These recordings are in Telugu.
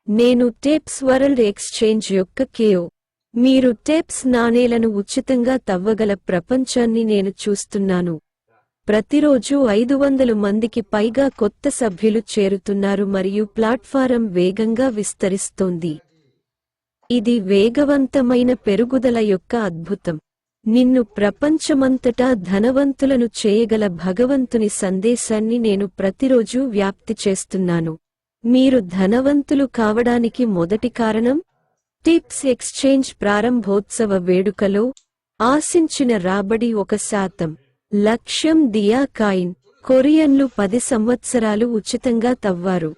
నేను టేప్స్ వరల్డ్ ఎక్స్చేంజ్ యొక్క కేఓ. మీరు టేప్స్ నాణేలను ఉచితంగా తవ్వగల ప్రపంచాన్ని నేను చూస్తున్నాను. ప్రతిరోజు 500 మందికి పైగా కొత్త సభ్యులు చేరుతున్నారు మరియు ప్లాట్ఫారం వేగంగా విస్తరిస్తోంది. ఇది వేగవంతమైన పెరుగుదల యొక్క అద్భుతం. నిన్ను ప్రపంచమంతటా ధనవంతులను చేయగల భగవంతుని సందేశాన్ని నేను ప్రతిరోజూ వ్యాప్తి చేస్తున్నాను. మీరు ధనవంతులు కావడానికి మొదటి కారణం టిప్స్ ఎక్స్చేంజ్ ప్రారంభోత్సవ వేడుకలో ఆశించిన రాబడి 1%. లక్ష్యం దియా కాయిన్. కొరియన్లు 10 సంవత్సరాలు ఉచితంగా తవ్వారు.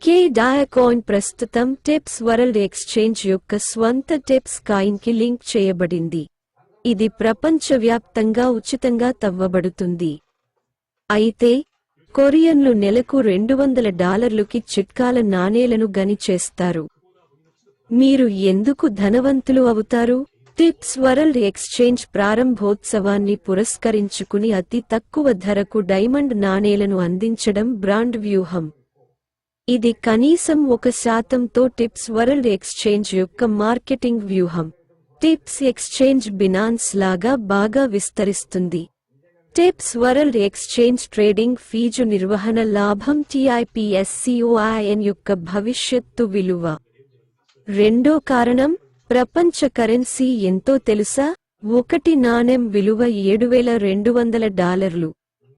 కే డయాకాయిన్ ప్రస్తుతం టిప్స్ వరల్డ్ ఎక్స్చేంజ్ యొక్క స్వంత టిప్స్ కాయిన్కి లింక్ చేయబడింది. ఇది ప్రపంచవ్యాప్తంగా ఉచితంగా తవ్వబడుతుంది. అయితే కొరియన్లు నెలకు $200కి చిట్కాల నాణేలను గని చేస్తారు. మీరు ఎందుకు ధనవంతులు అవుతారు? టిప్స్ వరల్డ్ ఎక్స్చేంజ్ ప్రారంభోత్సవాన్ని పురస్కరించుకుని అతి తక్కువ ధరకు డైమండ్ నాణేలను అందించడం బ్రాండ్ వ్యూహం. ఇది కనీసం 1%తో టిప్స్ వరల్డ్ ఎక్స్చేంజ్ యొక్క మార్కెటింగ్ వ్యూహం. టిప్స్ ఎక్స్చేంజ్ బినాన్స్ లాగా బాగా విస్తరిస్తుంది. Tips World Exchange trading fee నిర్వహణ లాభం TIPSCOIN యొక్క భవిష్యత్తు విలువ. రెండో కారణం ప్రపంచ కరెన్సీ ఎంతో తెలుసా? 1 నాణెం విలువ $7,200.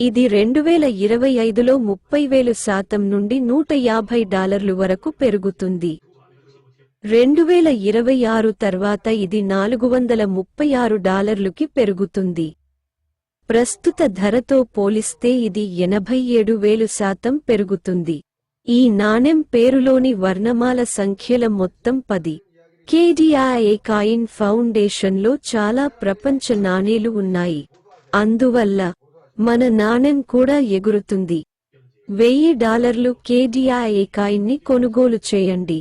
ఇది 2025లో 30,000% నుండి $150 వరకు పెరుగుతుంది. 2026 తర్వాత ఇది $436కి పెరుగుతుంది. ప్రస్తుత ధరతో పోలిస్తే ఇది 87,000% పెరుగుతుంది. ఈ నాణెం పేరులోని వర్ణమాల సంఖ్యల మొత్తం 10. KDIA కాయిన్ ఫౌండేషన్లో చాలా ప్రపంచ నాణేలు ఉన్నాయి. అందువల్ల మన నాణెం కూడా ఎగురుతుంది. $1000 KDIA కాయిన్ని కొనుగోలు చేయండి.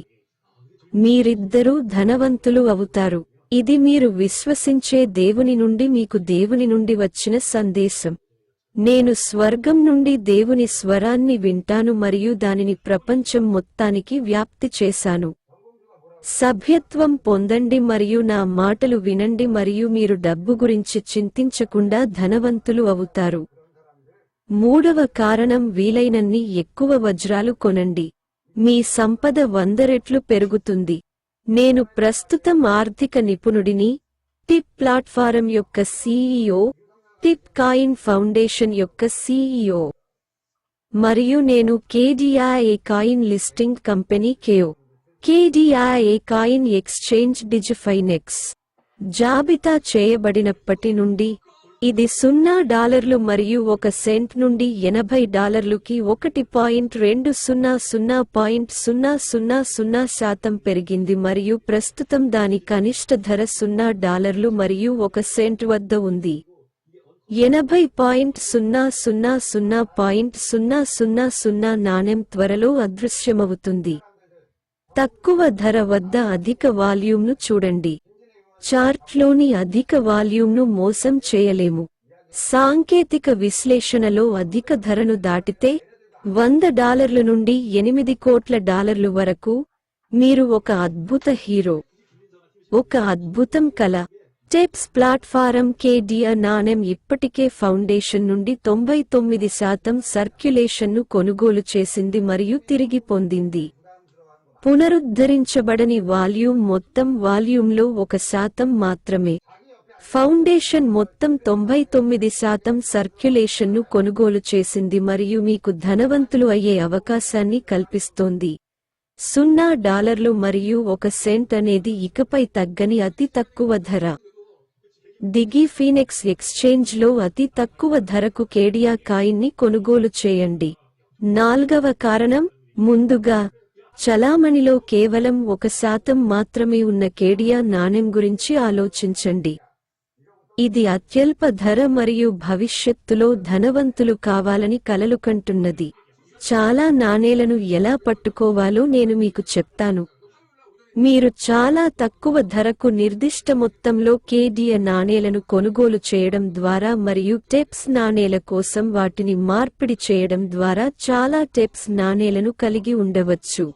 మీరిద్దరూ ధనవంతులు అవుతారు. ఇది మీరు విశ్వసించే దేవుని నుండి మీకు దేవుని నుండి వచ్చిన సందేశం. నేను స్వర్గం నుండి దేవుని స్వరాన్ని వింటాను మరియు దానిని ప్రపంచం మొత్తానికి వ్యాప్తి చేశాను. సభ్యత్వం పొందండి మరియు నా మాటలు వినండి మరియు మీరు డబ్బు గురించి చింతించకుండా ధనవంతులు అవుతారు. మూడవ కారణం వీలైనన్ని ఎక్కువ వజ్రాలు కొనండి. మీ సంపద 100 రెట్లు పెరుగుతుంది. నేను ప్రస్తుతం ఆర్థిక నిపుణుడిని, టిప్ ప్లాట్ఫారం యొక్క CEO, టిప్ కాయిన్ ఫౌండేషన్ యొక్క CEO, మరియు నేను KDIA coin listing company KO. KDIA coin exchange DigiFinex జాబితా చేయబడినప్పటి నుండి ఇది $0 మరియు 1 సెంట్ నుండి $80కి 1.200.000% పెరిగింది మరియు ప్రస్తుతం దాని కనిష్ట ధర $0 మరియు 1 సెంట్ వద్ద ఉంది. 80.000.000 నాణెం త్వరలో అదృశ్యమవుతుంది. తక్కువ ధర వద్ద అధిక వాల్యూమ్ను చూడండి. చార్ట్లోని అధిక వాల్యూమ్ను మోసం చేయలేము. సాంకేతిక విశ్లేషణలో అధిక ధరను దాటితే $100 నుండి $8 కోట్ల వరకు మీరు ఒక అద్భుత హీరో. ఒక అద్భుతం కల. టిప్స్ ప్లాట్ఫారం KDIA నాణెం ఇప్పటికే ఫౌండేషన్ నుండి 99% సర్క్యులేషన్ను కొనుగోలు చేసింది మరియు తిరిగి పొందింది. పునరుద్ధరించబడని వాల్యూమ్ మొత్తం వాల్యూమ్లో 1% మాత్రమే. ఫౌండేషన్ మొత్తం 99% సర్క్యులేషన్ను కొనుగోలు చేసింది మరియు మీకు ధనవంతులు అయ్యే అవకాశాన్ని కల్పిస్తోంది. $0 మరియు 1 సెంట్ అనేది ఇకపై తగ్గని అతి తక్కువ ధర. దిగి ఫీనిక్స్ ఎక్స్చేంజ్లో అతి తక్కువ ధరకు KDIA కాయిన్ని కొనుగోలు చేయండి. నాల్గవ కారణం ముందుగా చలామణిలో కేవలం 1% మాత్రమే ఉన్న KDIA నాణెం గురించి ఆలోచించండి. ఇది అత్యల్ప ధర మరియు భవిష్యత్తులో ధనవంతులు కావాలని కలలు కంటున్నది. చాలా నాణేలను ఎలా పట్టుకోవాలో నేను మీకు చెప్తాను. మీరు చాలా తక్కువ ధరకు నిర్దిష్ట మొత్తంలో KDIA నాణేలను కొనుగోలు చేయడం ద్వారా మరియు టిప్స్ నాణేల కోసం వాటిని మార్పిడి చేయడం ద్వారా చాలా టిప్స్ నాణేలను కలిగి ఉండవచ్చు.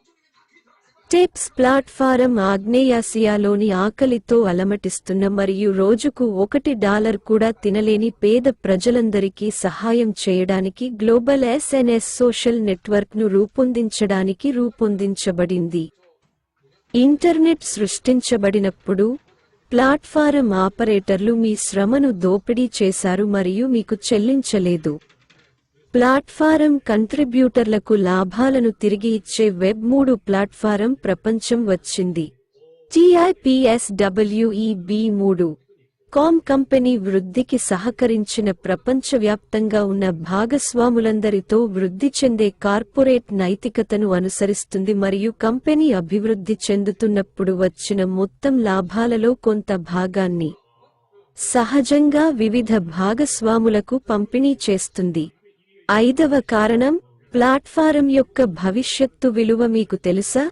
టిప్స్ ప్లాట్ఫారం ఆగ్నేయాసియాలోని ఆకలితో అలమటిస్తున్న మరియు రోజుకు $1 కూడా తినలేని పేద ప్రజలందరికీ సహాయం చేయడానికి గ్లోబల్ ఎస్ఎన్ఎస్ సోషల్ నెట్వర్క్ను రూపొందించడానికి రూపొందించబడింది. ఇంటర్నెట్ సృష్టించబడినప్పుడు ప్లాట్ఫారం ఆపరేటర్లు మీ శ్రమను దోపిడీ చేశారు మరియు మీకు చెల్లించలేదు. ప్లాట్ఫారం కంట్రిబ్యూటర్లకు లాభాలను తిరిగి ఇచ్చే వెబ్ 3 ప్లాట్ఫారం ప్రపంచం వచ్చింది. TIPSWEB3 కామ్ కంపెనీ వృద్ధికి సహకరించిన ప్రపంచవ్యాప్తంగా ఉన్న భాగస్వాములందరితో వృద్ధి చెందే కార్పొరేట్ నైతికతను అనుసరిస్తుంది మరియు కంపెనీ అభివృద్ధి చెందుతున్నప్పుడు వచ్చిన మొత్తం లాభాలలో కొంత భాగాన్ని సహజంగా వివిధ భాగస్వాములకు పంపిణీ చేస్తుంది. 5వ కారణం, ప్లాట్ఫారం యొక్క భవిష్యత్తు విలువ మీకు తెలుసా?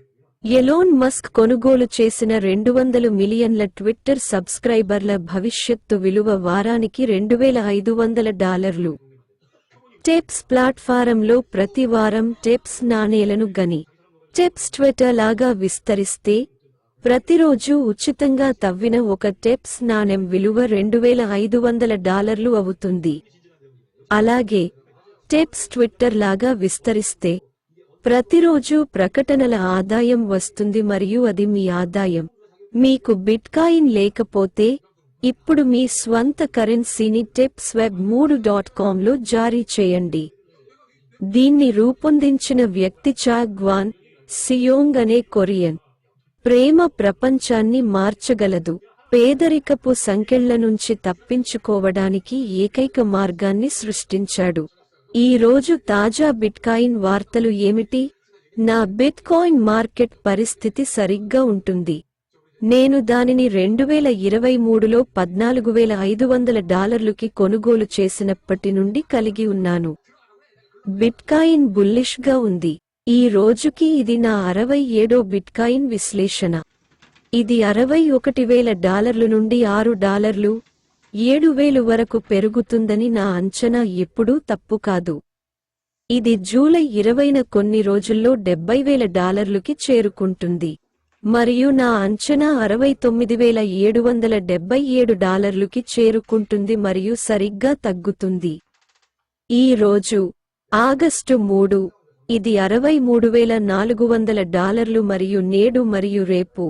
ఎలోన్ మస్క్ కొనుగోలు చేసిన 200 మిలియన్ల ట్విట్టర్ సబ్స్క్రైబర్ల భవిష్యత్తు విలువ వారానికి $2,500. టిప్స్ ప్లాట్ఫారంలో ప్రతి వారం టిప్స్ నాణేలను గని టిప్స్ ట్విట్టర్ లాగా విస్తరిస్తే ప్రతిరోజు ఉచితంగా తవ్విన ఒక టిప్స్ నాణెం విలువ $2,500 అవుతుంది. అలాగే టిప్స్ ట్విట్టర్ లాగా విస్తరిస్తే ప్రతిరోజు ప్రకటనల ఆదాయం వస్తుంది మరియు అది మీ ఆదాయం. మీకు బిట్కాయిన్ లేకపోతే ఇప్పుడు మీ స్వంత కరెన్సీని tipsweb3.comలో జారీ చేయండి. దీన్ని రూపొందించిన వ్యక్తి చా గ్వాన్ సియోంగ్ అనే కొరియన్. ప్రేమ ప్రపంచాన్ని మార్చగలదు. పేదరికపు సంకెళ్ల నుంచి తప్పించుకోవడానికి ఏకైక మార్గాన్ని సృష్టించాడు. ఈ రోజు తాజా బిట్కాయిన్ వార్తలు ఏమిటి? నా బిట్కాయిన్ మార్కెట్ పరిస్థితి సరిగ్గా ఉంటుంది. నేను దానిని 2023లో $14,500కి కొనుగోలు చేసినప్పటి నుండి కలిగి ఉన్నాను. బిట్కాయిన్ బుల్లిష్గా ఉంది. ఈ రోజుకి ఇది నా 67వ బిట్కాయిన్ విశ్లేషణ. ఇది $61,000 నుండి $6, 7,000 వరకు పెరుగుతుందని నా అంచనా ఎప్పుడూ తప్పు కాదు. ఇది జూలై 20న కొన్ని రోజుల్లో $70,000కి చేరుకుంటుంది మరియు నా అంచనా $69,777కి చేరుకుంటుంది మరియు సరిగ్గా తగ్గుతుంది. ఈ రోజు ఆగస్టు 3 ఇది $63,400 మరియు నేడు మరియు రేపు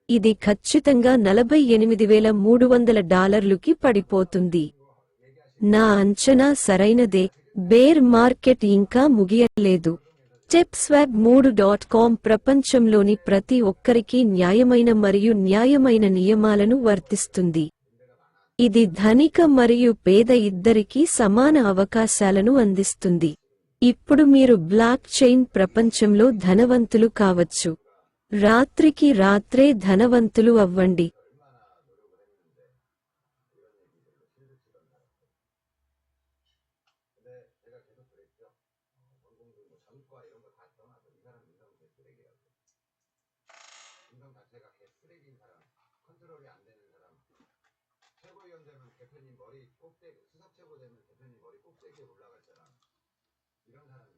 ఇది ఖచ్చితంగా $48,300కి పడిపోతుంది. నా అంచనా సరైనదే. బేర్ మార్కెట్ ఇంకా ముగియలేదు. tipsweb3.com ప్రపంచంలోని ప్రతి ఒక్కరికి న్యాయమైన మరియు న్యాయమైన నియమాలను వర్తిస్తుంది. ఇది ధనిక మరియు పేద ఇద్దరికీ సమాన అవకాశాలను అందిస్తుంది. ఇప్పుడు మీరు బ్లాక్ చైన్ ప్రపంచంలో ధనవంతులు కావచ్చు. రాత్రికి రాత్రే ధనవంతులు అవ్వండి. 대표님 머리 꼭대기, 수석 최고 되면 대표님 머리 꼭대기에 올라갔잖아. 이런 사람들.